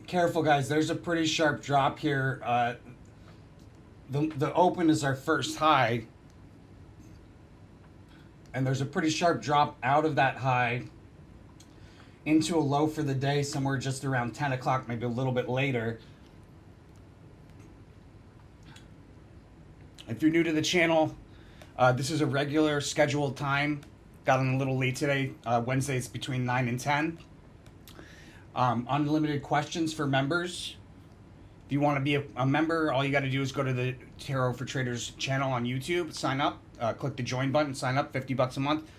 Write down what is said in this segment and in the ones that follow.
Careful, guys. There's a pretty sharp drop here. The open is our first high, and there's a pretty sharp drop out of that high into a low for the day, somewhere just around 10 o'clock, maybe a little bit later. If you're new to the channel, this is a regular scheduled time. Got on a little late today. Wednesdays between 9 and 10. Unlimited questions for members. If you want to be a member, all you got to do is go to the Tarot for Traders channel on YouTube, sign up, click the join button, sign up, $50 a month.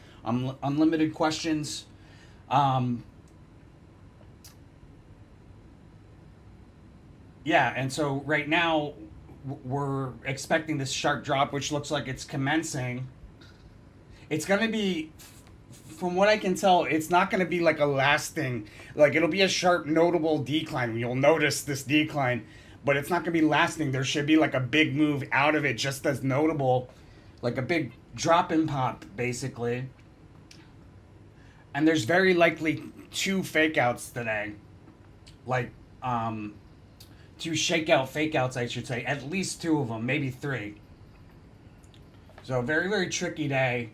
Unlimited questions. Yeah, and so right now we're expecting this sharp drop, which looks like it's commencing. It's going to be, from what I can tell, it's not going to be like a lasting, like it'll be a sharp, notable decline. You'll notice this decline, but it's not going to be lasting. There should be like a big move out of it just as notable, like a big drop and pop, basically. And there's very likely two fake outs today. Like, two shakeout fake outs, I should say. At least two of them, maybe three. So, very, very tricky day.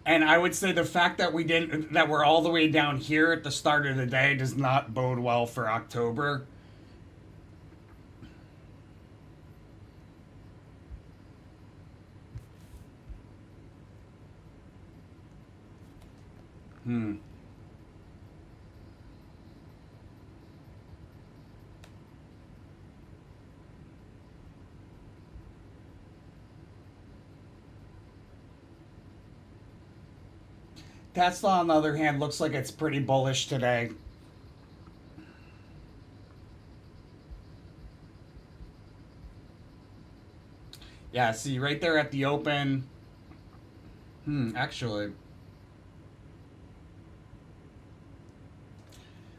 And I would say the fact that we're all the way down here at the start of the day does not bode well for October. Hmm. Tesla, on the other hand, looks like it's pretty bullish today. Yeah, see, right there at the open. Actually.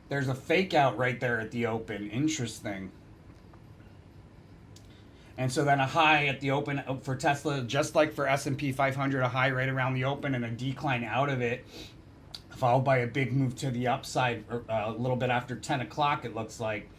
There's a fake out right there at the open. Interesting. And so then a high at the open for Tesla, just like for S&P 500, a high right around the open and a decline out of it, followed by a big move to the upside a little bit after 10 o'clock, it looks like.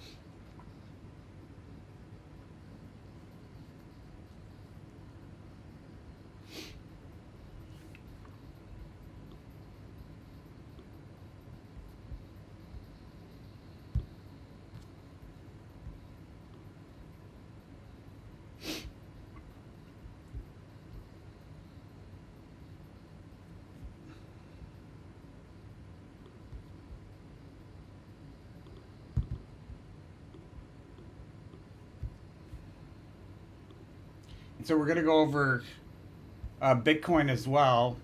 And so we're going to go over Bitcoin as well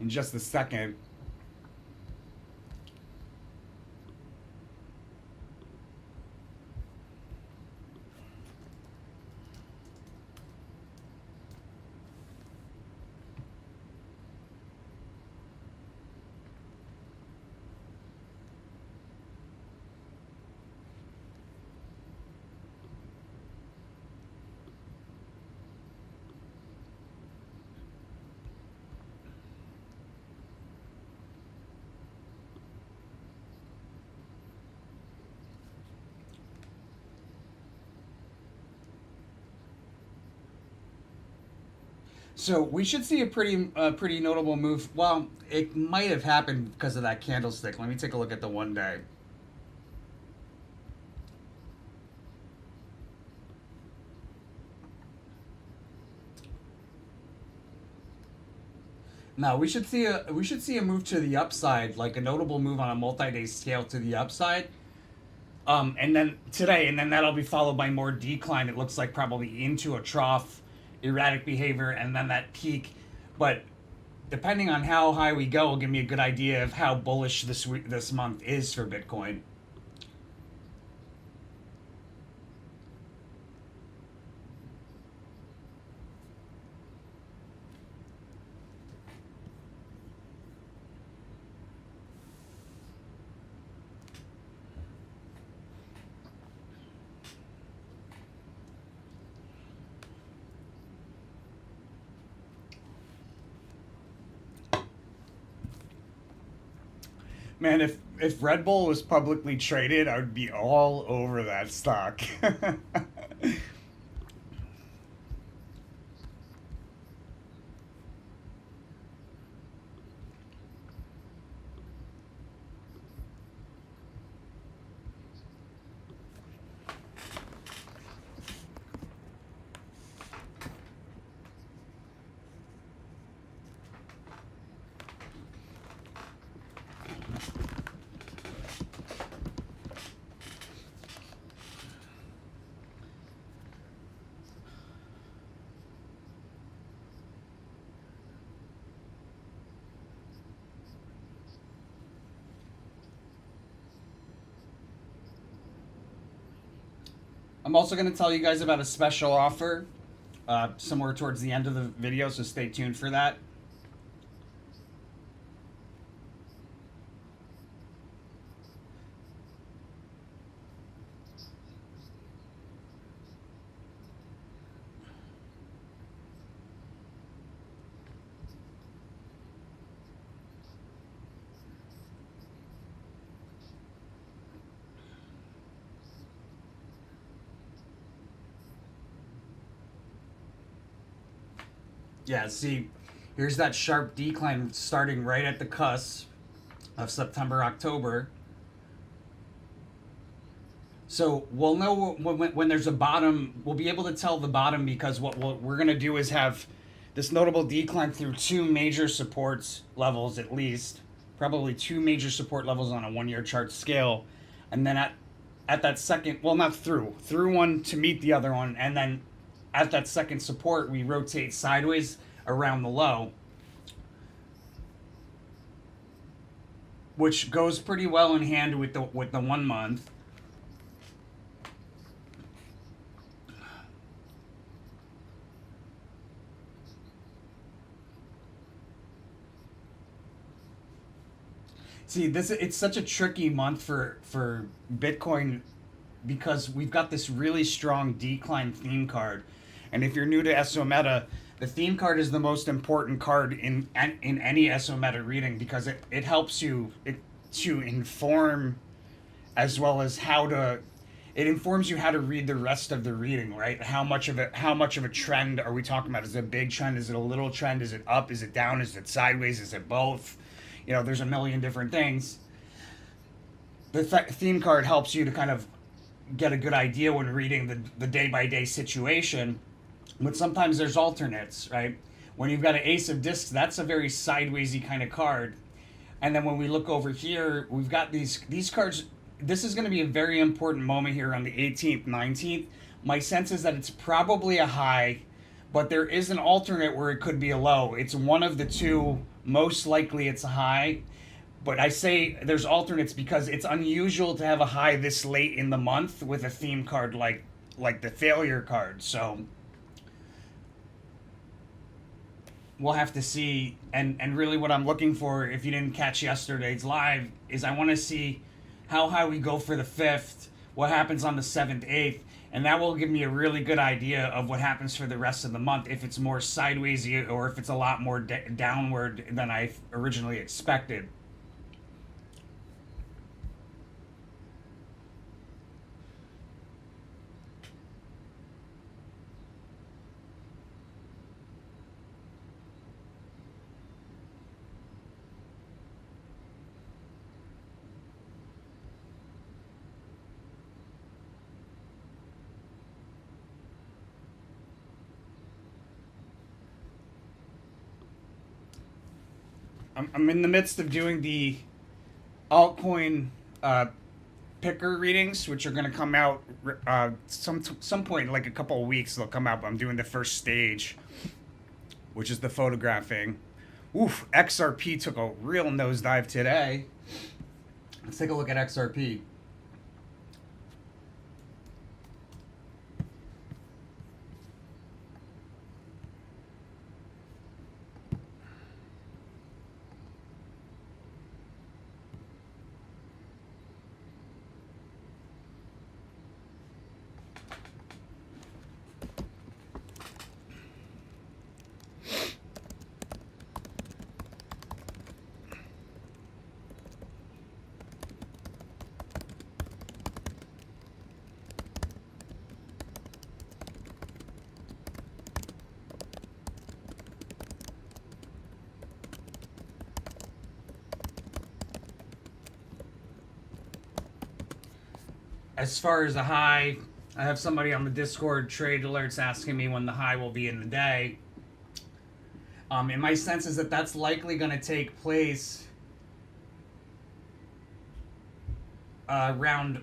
in just a second. So we should see a pretty notable move. Well, it might have happened because of that candlestick. Let me take a look at the 1 day. No, we should see a move to the upside, like a notable move on a multi-day scale to the upside. And then today, and then that'll be followed by more decline. It looks like probably into a trough, erratic behavior, and then that peak. But depending on how high we go, will give me a good idea of how bullish this month is for Bitcoin. Man, if Red Bull was publicly traded, I would be all over that stock. I'm also going to tell you guys about a special offer somewhere towards the end of the video, so stay tuned for that. Yeah, see, here's that sharp decline starting right at the cusp of September, October. So we'll know when there's a bottom. We'll be able to tell the bottom because what we're going to do is have this notable decline through two major supports levels at least, probably two major support levels on a 1 year chart scale, and then at that second, well, not through one to meet the other one, and then at that second support we rotate sideways around the low, which goes pretty well in hand with the 1 month. See, this it's such a tricky month for Bitcoin because we've got this really strong decline theme card, and if you're new to SO Meta, the theme card is the most important card in any SO Meta reading because it helps you to inform as well as how to it informs you how to read the rest of the reading, right? How much of a trend are we talking about? Is it a big trend? Is it a little trend? Is it up? Is it down? Is it sideways? Is it both? There's a million different things. The theme card helps you to kind of get a good idea when reading the day by day situation. But sometimes there's alternates, right? When you've got an ace of discs, that's a very sidewaysy kind of card. And then when we look over here, we've got these cards. This is going to be a very important moment here on the 18th, 19th. My sense is that it's probably a high, but there is an alternate where it could be a low. It's one of the two. Most likely it's a high, but I say there's alternates because it's unusual to have a high this late in the month with a theme card like the failure card. So we'll have to see. And really what I'm looking for, if you didn't catch yesterday's live, is I want to see how high we go for the 5th, what happens on the 7th, 8th, and that will give me a really good idea of what happens for the rest of the month, if it's more sideways or if it's a lot more downward than I originally expected. I'm in the midst of doing the altcoin picker readings, which are going to come out some point in like a couple of weeks. They'll come out. But I'm doing the first stage, which is the photographing. Oof, XRP took a real nosedive today. Let's take a look at XRP. as far as the high, I have somebody on the Discord trade alerts asking me when the high will be in the day. And my sense is that that's likely going to take place around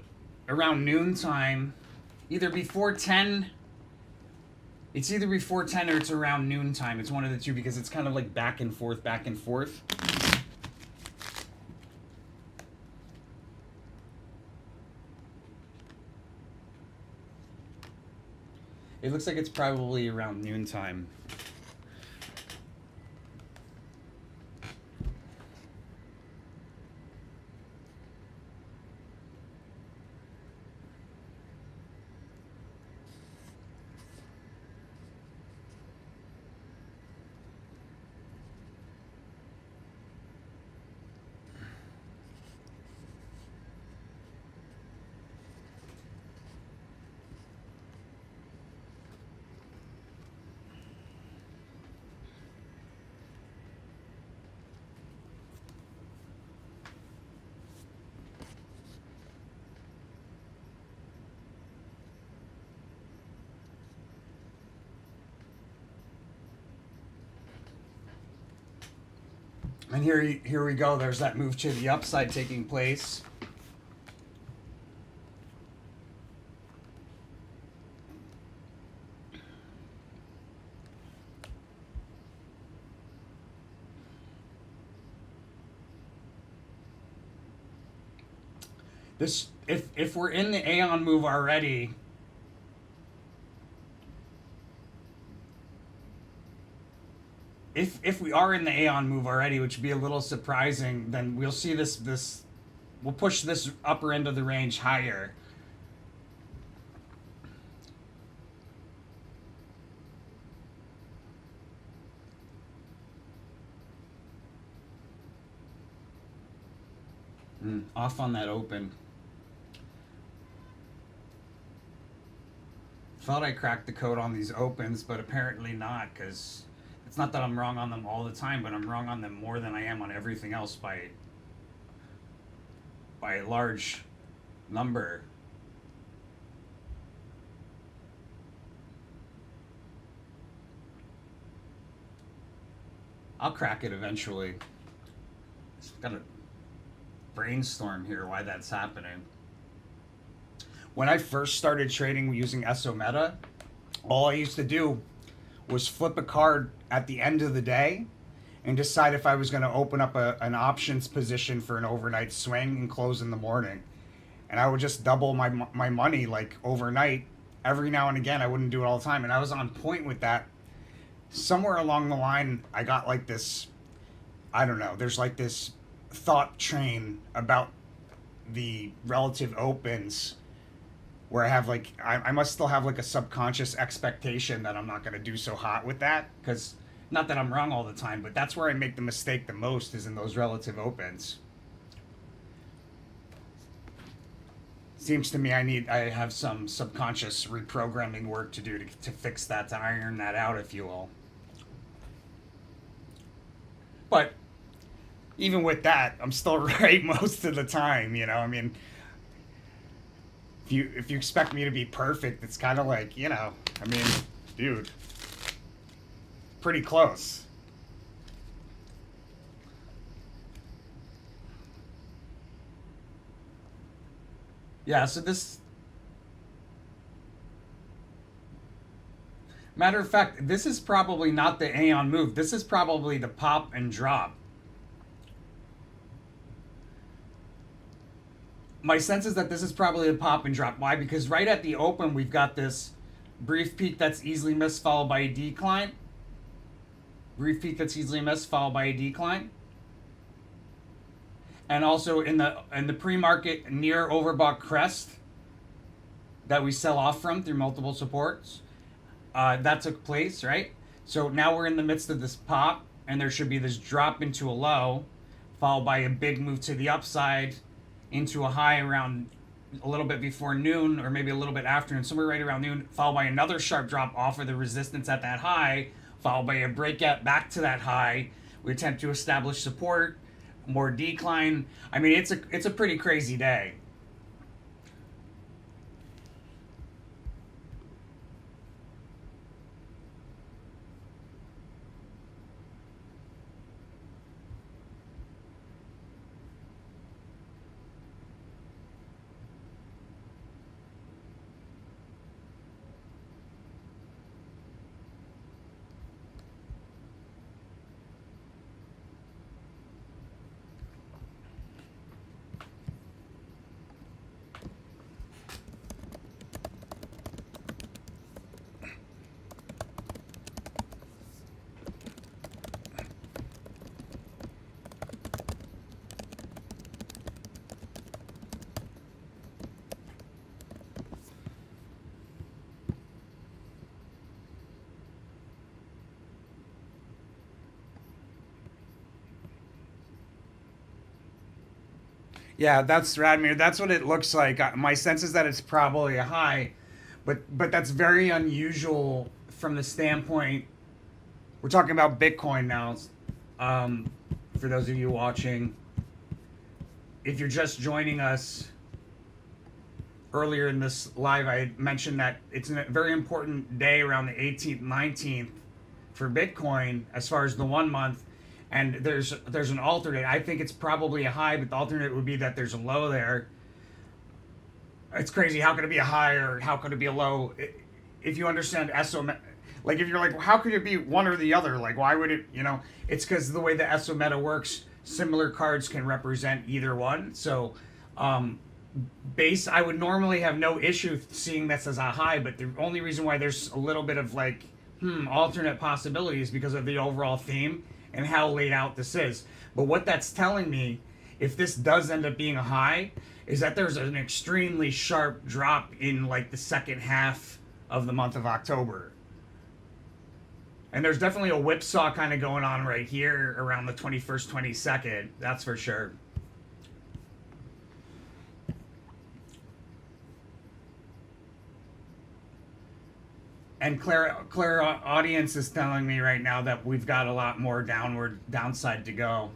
noontime, either before 10. It's either before 10 or it's around noontime. It's one of the two because it's kind of like back and forth, back and forth. It looks like it's probably around noontime. And here we go. There's that move to the upside taking place. This if we're in the Aeon move already, if we are in the Aeon move already, which would be a little surprising, then we'll see this we'll push this upper end of the range higher. Off on that open. Thought I cracked the code on these opens, but apparently not, because it's not that I'm wrong on them all the time, but I'm wrong on them more than I am on everything else by a large number. I'll crack it eventually. Just gotta brainstorm here why that's happening. When I first started trading using SO Meta, all I used to do was flip a card at the end of the day and decide if I was going to open up an options position for an overnight swing and close in the morning. And I would just double my money like overnight. Every now and again, I wouldn't do it all the time. And I was on point with that. Somewhere along the line, I got like this, I don't know, there's like this thought train about the relative opens where I have like I must still have like a subconscious expectation that I'm not going to do so hot with that, because not that I'm wrong all the time, but that's where I make the mistake the most, is in those relative opens. Seems to me I have some subconscious reprogramming work to do to fix that, to iron that out, if you will. But even with that, I'm still right most of the time, you know. I mean, if you expect me to be perfect, it's kind of like, you know, I mean, dude, pretty close. Yeah, so this, matter of fact, this is probably not the Aeon move. This is probably the pop and drop. My sense is that this is probably a pop and drop. Why? Because right at the open, we've got this brief peak that's easily missed, followed by a decline. Brief peak that's easily missed, followed by a decline. And also in the pre-market near overbought crest that we sell off from through multiple supports, that took place, right? So now we're in the midst of this pop, and there should be this drop into a low, followed by a big move to the upside, into a high around a little bit before noon, or maybe a little bit after, and somewhere right around noon, followed by another sharp drop off of the resistance at that high, followed by a breakout back to that high. We attempt to establish support, more decline. I mean, it's a pretty crazy day. Yeah, that's Radmir. That's what it looks like. My sense is that it's probably a high, but that's very unusual from the standpoint. We're talking about Bitcoin now. Um, for those of you watching, if you're just joining us, earlier in this live, I mentioned that it's a very important day around the 18th, 19th for Bitcoin as far as the 1 month. And there's an alternate. I think it's probably a high, but the alternate would be that there's a low there. It's crazy. How could it be a high or how could it be a low? If you understand SO, like if you're like, how could it be one or the other? Like, why would it? It's because the way the SO meta works, similar cards can represent either one. So, base, I would normally have no issue seeing this as a high, but the only reason why there's a little bit of like, alternate possibilities because of the overall theme and how laid out this is. But what that's telling me, if this does end up being a high, is that there's an extremely sharp drop in like the second half of the month of October. And there's definitely a whipsaw kind of going on right here around the 21st, 22nd. That's for sure. And Claire audience is telling me right now that we've got a lot more downside to go.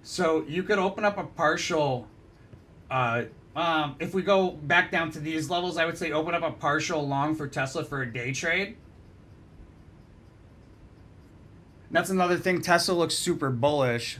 So you could open up a partial. If we go back down to these levels, I would say open up a partial long for Tesla for a day trade. That's another thing. Tesla looks super bullish.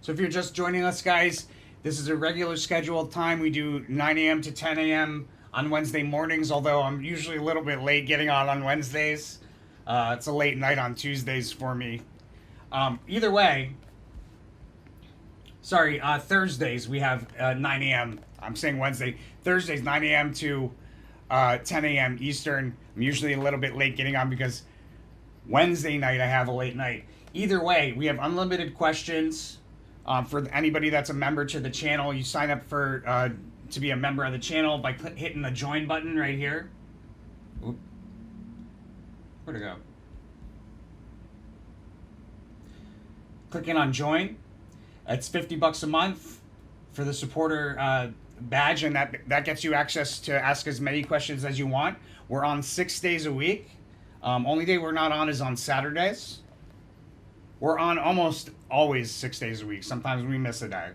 So if you're just joining us, guys, this is a regular scheduled time. We do 9 a.m. to 10 a.m. on Wednesday mornings, although I'm usually a little bit late getting on Wednesdays. It's a late night on Tuesdays for me. Either way, sorry, Thursdays we have 9 a.m. I'm saying Wednesday. Thursdays, 9 a.m. to 10 a.m. Eastern. I'm usually a little bit late getting on because Wednesday night I have a late night. Either way, we have unlimited questions. For anybody that's a member to the channel, you sign up for to be a member of the channel by hitting the join button right here. Oop. Where'd it go? Clicking on join. It's $50 a month for the supporter badge, and that gets you access to ask as many questions as you want. We're on 6 days a week. Only day we're not on is on Saturdays. We're on almost always 6 days a week. Sometimes we miss a day.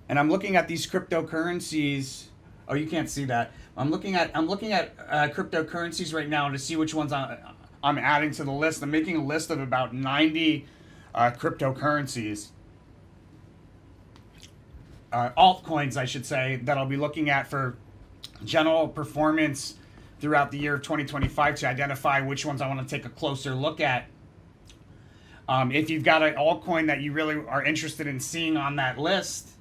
And I'm looking at these cryptocurrencies. Oh, you can't see that. I'm looking at cryptocurrencies right now to see which ones I'm adding to the list. I'm making a list of about 90 cryptocurrencies. Altcoins, I should say, that I'll be looking at for general performance throughout the year of 2025 to identify which ones I want to take a closer look at. If you've got an altcoin that you really are interested in seeing on that list,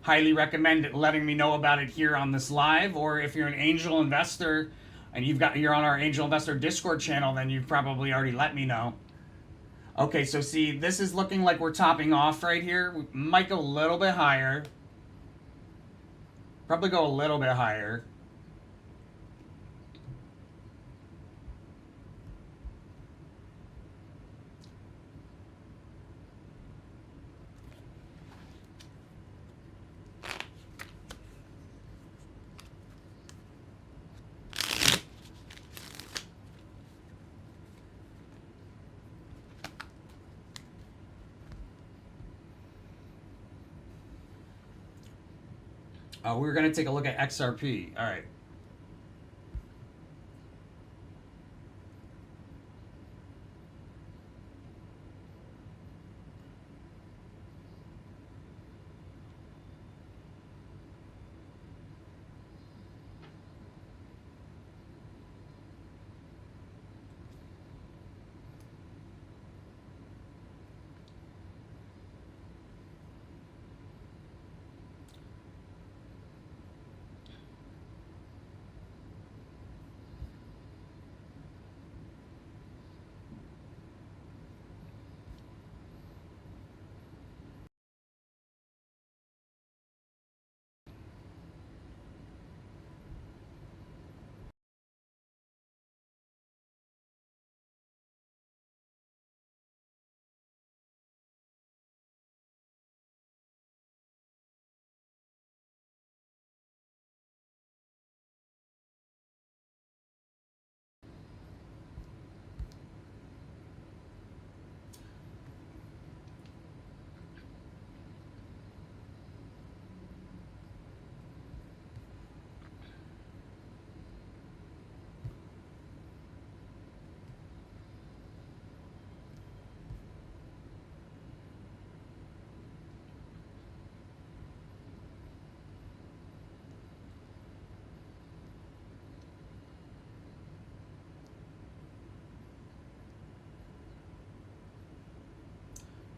highly recommend letting me know about it here on this live. Or if you're an angel investor and you're on our angel investor Discord channel, then you've probably already let me know. Okay, so see, this is looking like we're topping off right here. We might go a little bit higher. Probably go a little bit higher. We're gonna take a look at XRP. All right.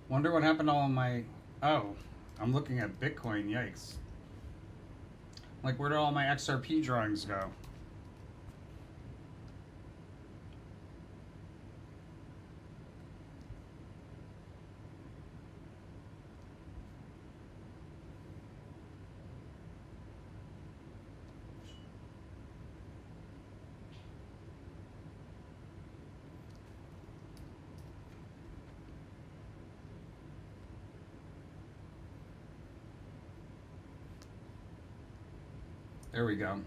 Wonder what happened to all my. Oh, I'm looking at Bitcoin. Yikes! Like, where did all my XRP drawings go? There we go.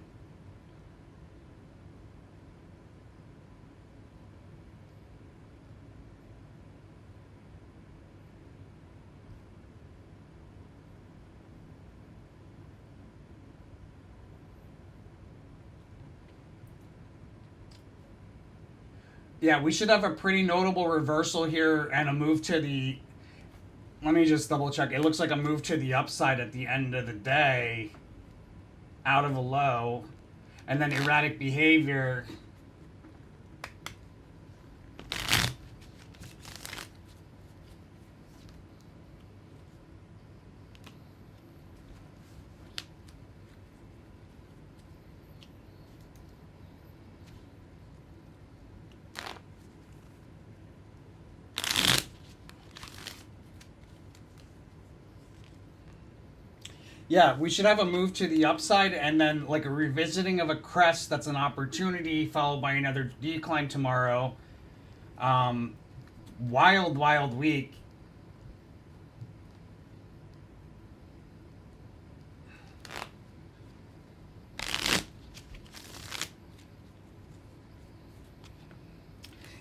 Yeah, we should have a pretty notable reversal here and a move to the. Let me just double check. It looks like a move to the upside at the end of the day, out of a low, and then erratic behavior. Yeah, we should have a move to the upside and then like a revisiting of a crest that's an opportunity, followed by another decline tomorrow. Um, wild week.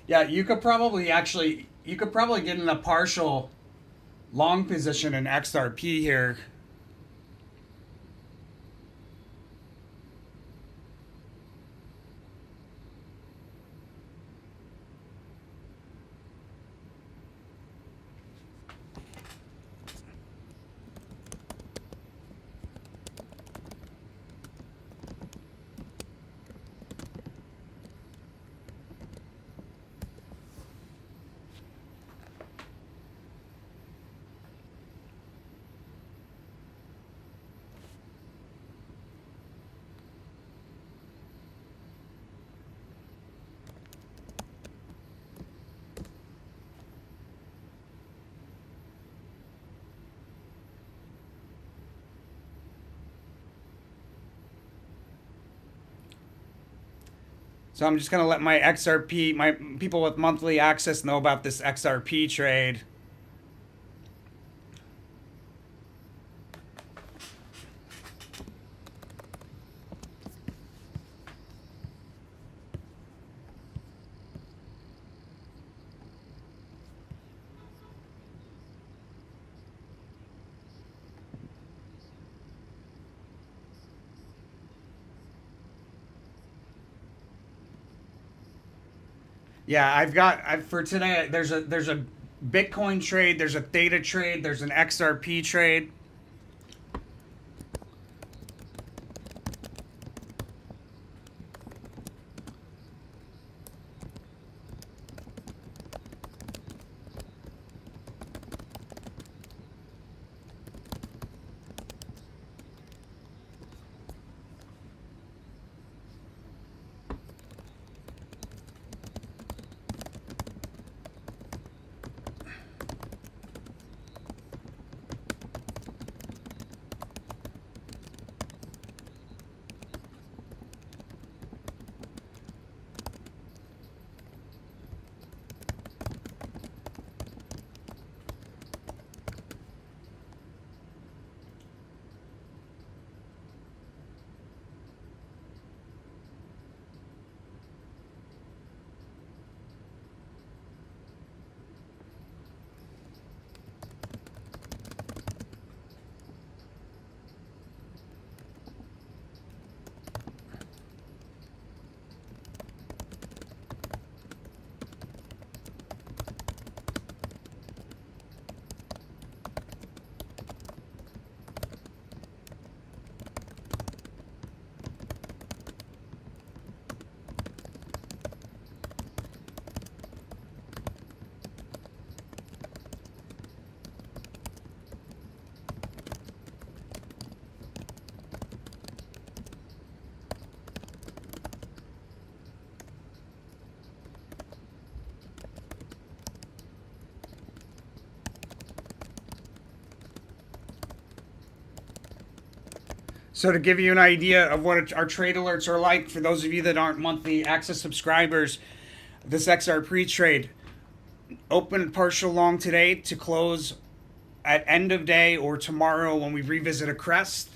Yeah, you could probably get in a partial long position in XRP here. So I'm just gonna let my XRP, my people with monthly access know about this XRP trade. Yeah, for today. There's a Bitcoin trade. There's a Theta trade. There's an XRP trade. So to give you an idea of what our trade alerts are like, for those of you that aren't monthly access subscribers, this XRP trade open partial long today to close at end of day or tomorrow when we revisit a crest.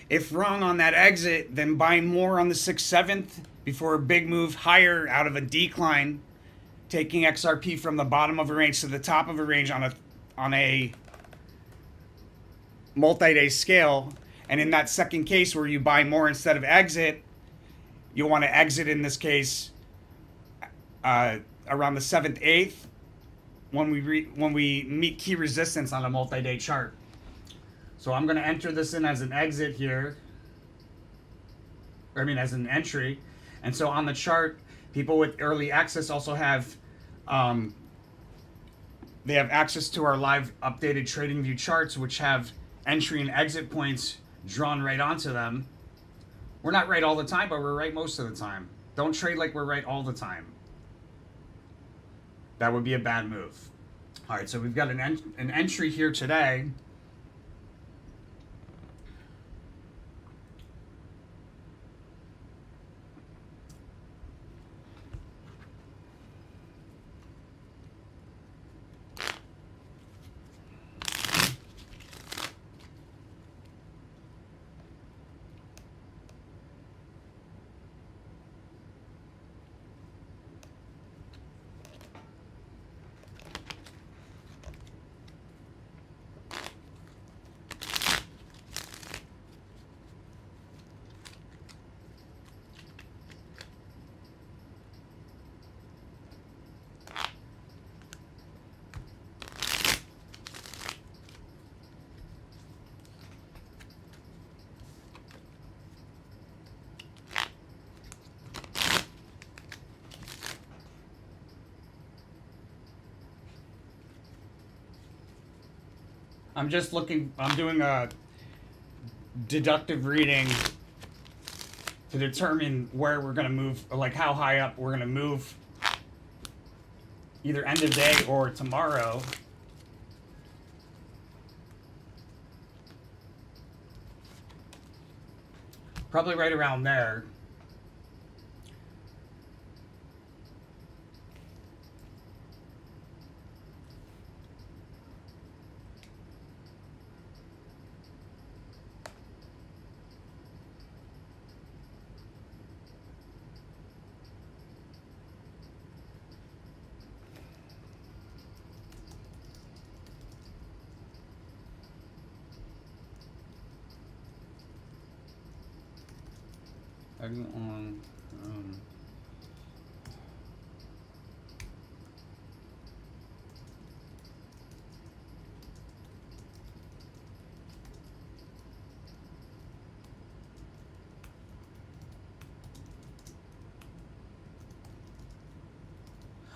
If wrong on that exit, then buy more on the 6th, 7th before a big move higher out of a decline, taking XRP from the bottom of a range to the top of a range on a multi-day scale. And in that second case where you buy more instead of exit, you'll want to exit in this case around the 7th, 8th when we meet key resistance on a multi-day chart. So I'm going to enter this in as an exit here. As an entry. And so on the chart, people with early access also have they have access to our live updated trading view charts, which have entry and exit points drawn right onto them. We're not right all the time, but we're right most of the time. Don't trade like we're right all the time. That would be a bad move. All right, so we've got an entry here today. I'm doing a deductive reading to determine where we're going to move, like how high up we're going to move, either end of day or tomorrow. Probably right around there. On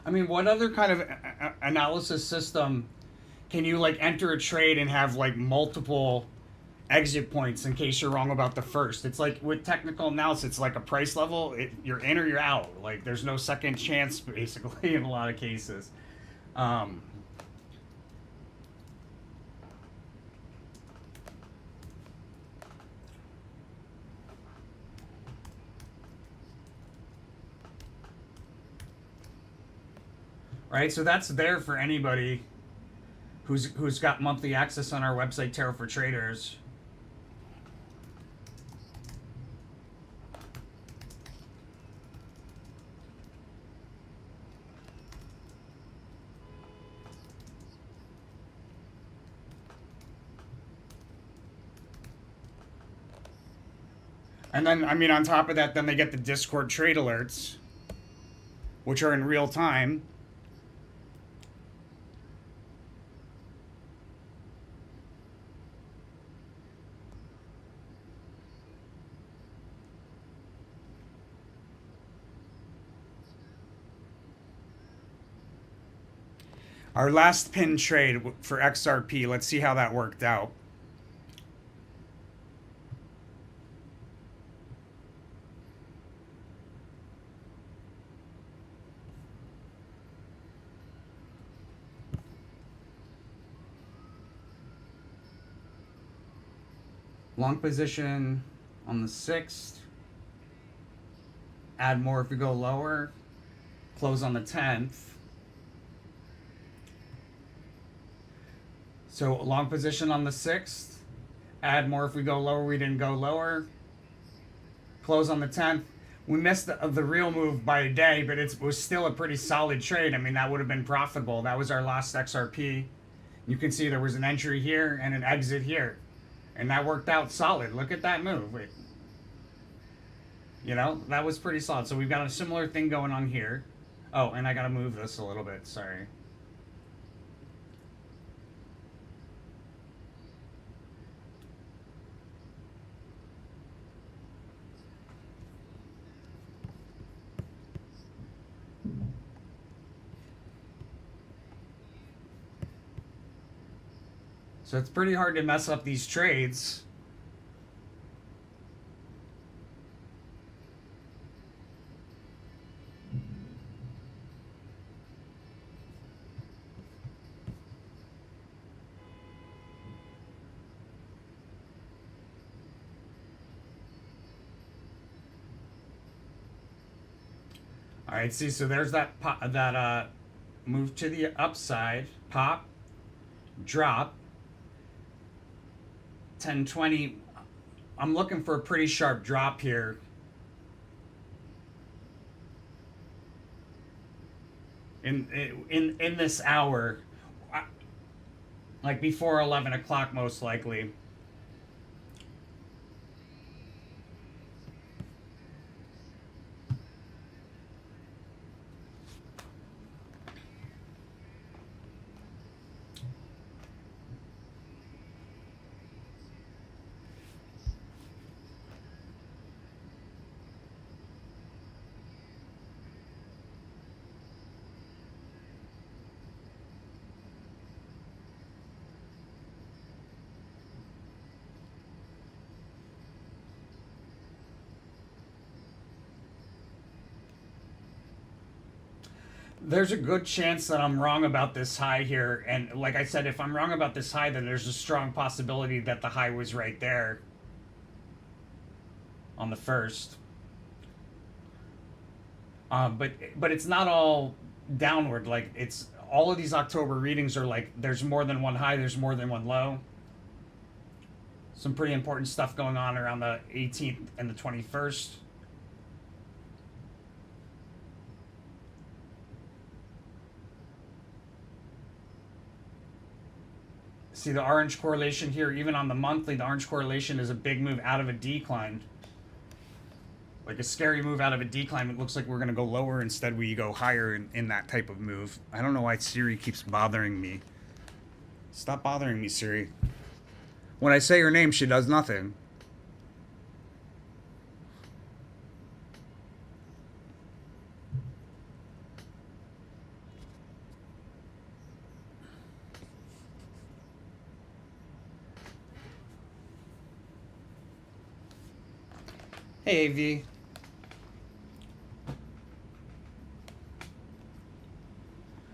I mean, what other kind of analysis system can you like enter a trade and have like multiple exit points in case you're wrong about the first? It's like with technical analysis, it's like a price level. You're in or you're out. Like there's no second chance basically in a lot of cases. Um, right? So that's there for anybody who's got monthly access on our website, Tarot for Traders. And then, I mean, on top of that, then they get the Discord trade alerts, which are in real time. Our last pin trade for XRP, let's see how that worked out. Long position on the 6th. Add more if we go lower. Close on the 10th. So long position on the 6th. Add more if we go lower. We didn't go lower. Close on the 10th. We missed the real move by a day, but it was still a pretty solid trade. I mean, that would have been profitable. That was our last XRP. You can see there was an entry here and an exit here. And that worked out solid. Look at that move. Wait. You know, that was pretty solid. So we've got a similar thing going on here. Oh, and I got to move this a little bit. Sorry. So it's pretty hard to mess up these trades. All right, see, so there's that move to the upside, pop, drop, 1020. I'm looking for a pretty sharp drop here. In this hour, like before 11 o'clock most likely. There's a good chance that I'm wrong about this high here. And like I said, if I'm wrong about this high, then there's a strong possibility that the high was right there on the first. But it's not all downward. Like it's all of these October readings are like there's more than one high, there's more than one low. Some pretty important stuff going on around the 18th and the 21st. See the orange correlation here, even on the monthly, the orange correlation is a big move out of a decline. Like a scary move out of a decline. It looks like we're going to go lower. Instead, we go higher in that type of move. I don't know why Siri keeps bothering me. Stop bothering me, Siri. When I say her name, she does nothing. Hey, AV.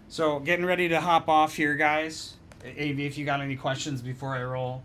So, getting ready to hop off here, guys. AV, if you got any questions before I roll.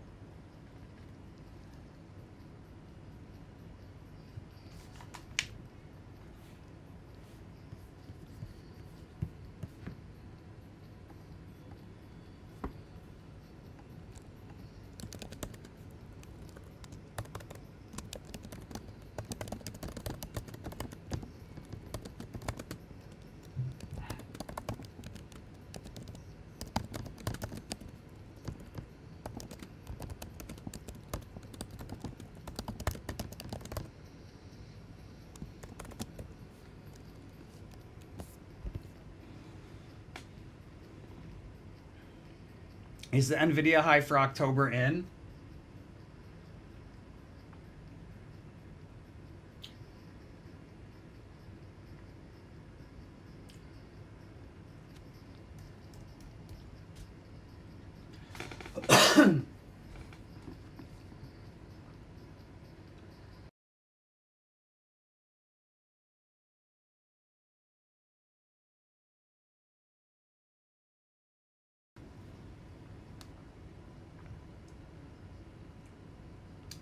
Is the NVIDIA high for October in?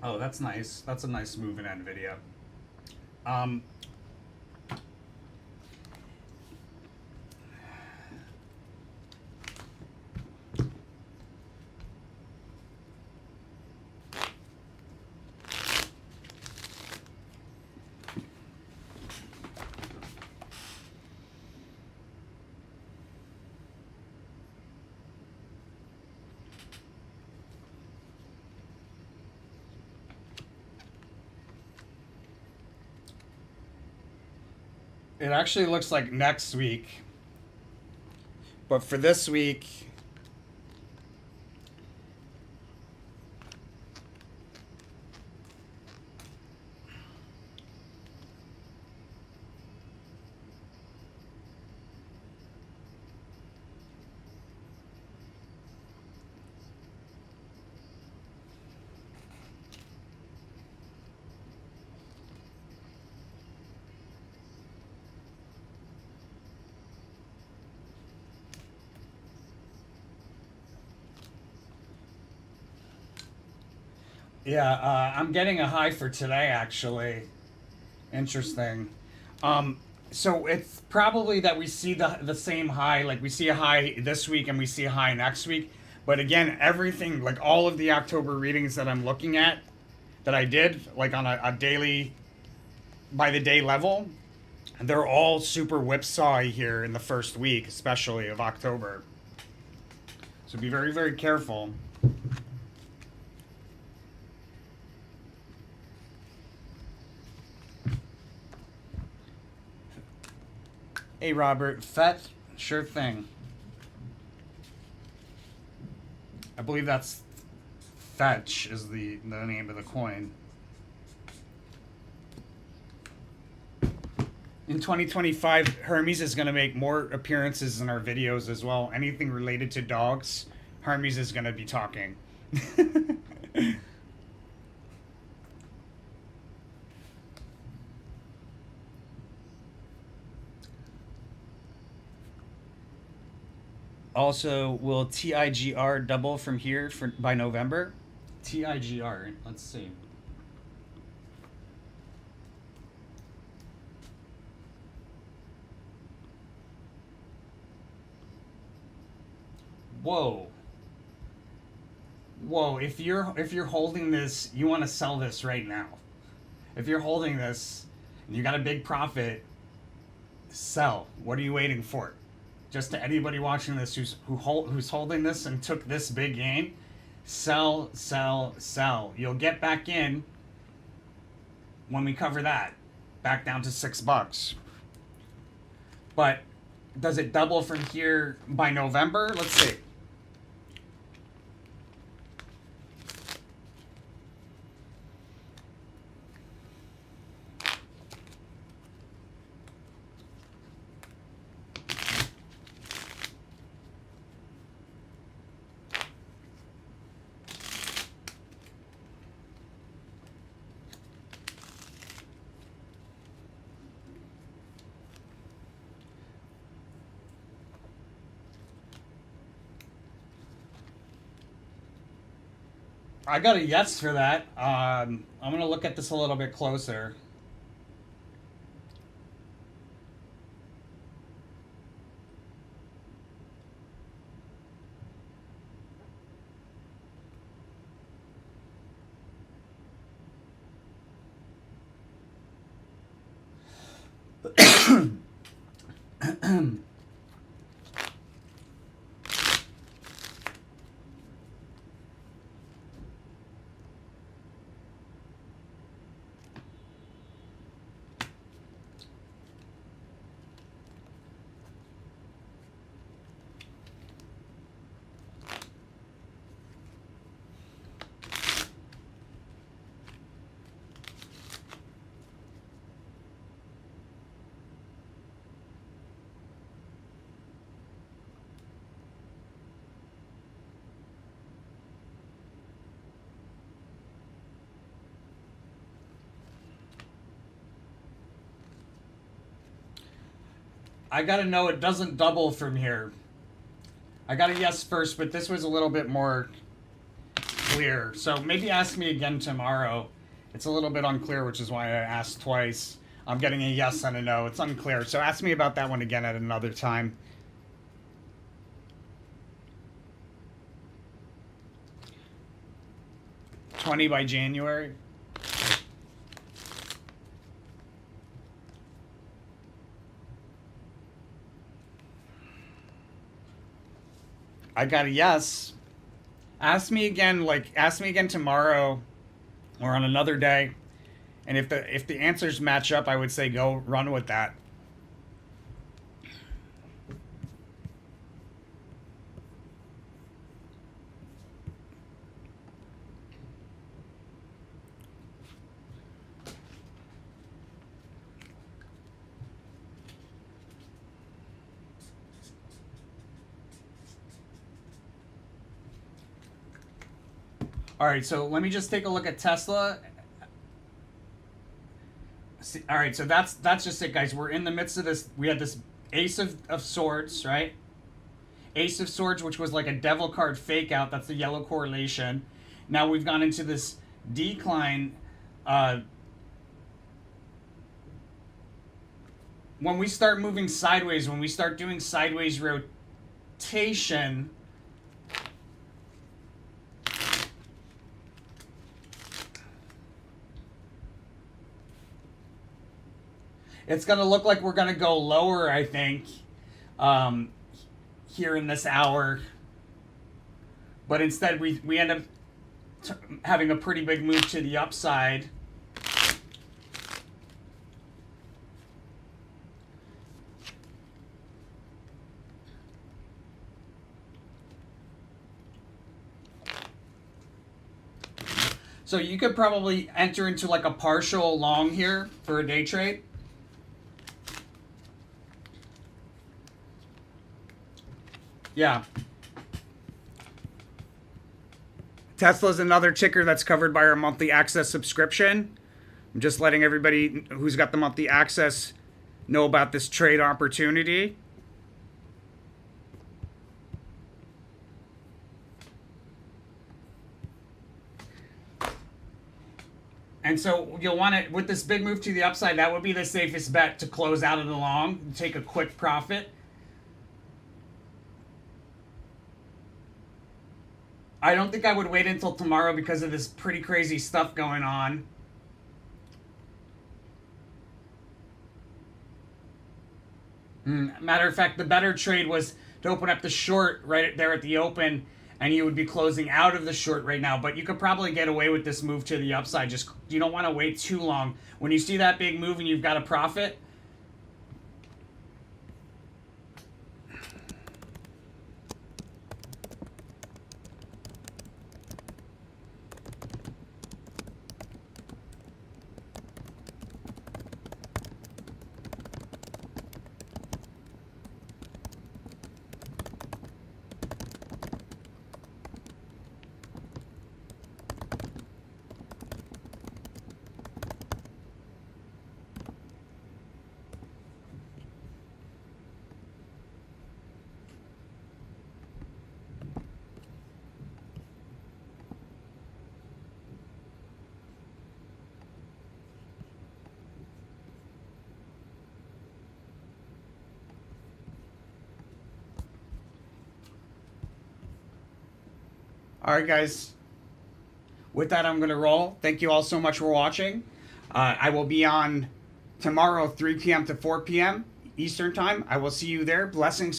Oh, that's nice. That's a nice move in NVIDIA. Um, it actually looks like next week. But for this week, yeah, I'm getting a high for today, actually. Interesting. Um, so it's probably that we see the same high, like we see a high this week and we see a high next week. But again, everything, like all of the October readings that I'm looking at, that I did, like on a daily, by the day level, they're all super whipsawy here in the first week, especially of October. So be very, very careful. Hey, Robert, FET, sure thing. I believe that's Fetch is the name of the coin. In 2025, Hermes is going to make more appearances in our videos as well. Anything related to dogs, Hermes is going to be talking. Also, will TIGR double from here by November? TIGR, let's see. Whoa. Whoa, if you're holding this, you want to sell this right now. If you're holding this and you got a big profit, sell. What are you waiting for? Just to anybody watching this who's holding this and took this big gain, sell, sell, sell. You'll get back in when we cover that, back down to $6. But does it double from here by November? Let's see. I got a yes for that. I'm gonna look at this a little bit closer. I gotta know it doesn't double from here. I got a yes first, but this was a little bit more clear. So maybe ask me again tomorrow. It's a little bit unclear, which is why I asked twice. I'm getting a yes and a no. It's unclear. So ask me about that one again at another time. $20 by January. I got a yes. Ask me again tomorrow or on another day. And if the answers match up, I would say go run with that. All right, so let me just take a look at Tesla. See, all right, so that's just it, guys. We're in the midst of this. We had this Ace of Swords, right? Ace of Swords, which was like a devil card fake out. That's the yellow correlation. Now we've gone into this decline. When we start moving sideways, when we start doing sideways rotation, it's going to look like we're going to go lower, I think, here in this hour. But instead, we end up having a pretty big move to the upside. So you could probably enter into like a partial long here for a day trade. Yeah. Tesla's another ticker that's covered by our monthly access subscription. I'm just letting everybody who's got the monthly access know about this trade opportunity. And so you'll want to, with this big move to the upside, that would be the safest bet to close out of the long, take a quick profit. I don't think I would wait until tomorrow because of this pretty crazy stuff going on. Matter of fact, the better trade was to open up the short right there at the open, and you would be closing out of the short right now. But you could probably get away with this move to the upside. Just you don't want to wait too long. When you see that big move and you've got a profit, All right, guys. With that, I'm going to roll. Thank you all so much for watching. I will be on tomorrow, 3 p.m. to 4 p.m. Eastern Time. I will see you there. Blessings.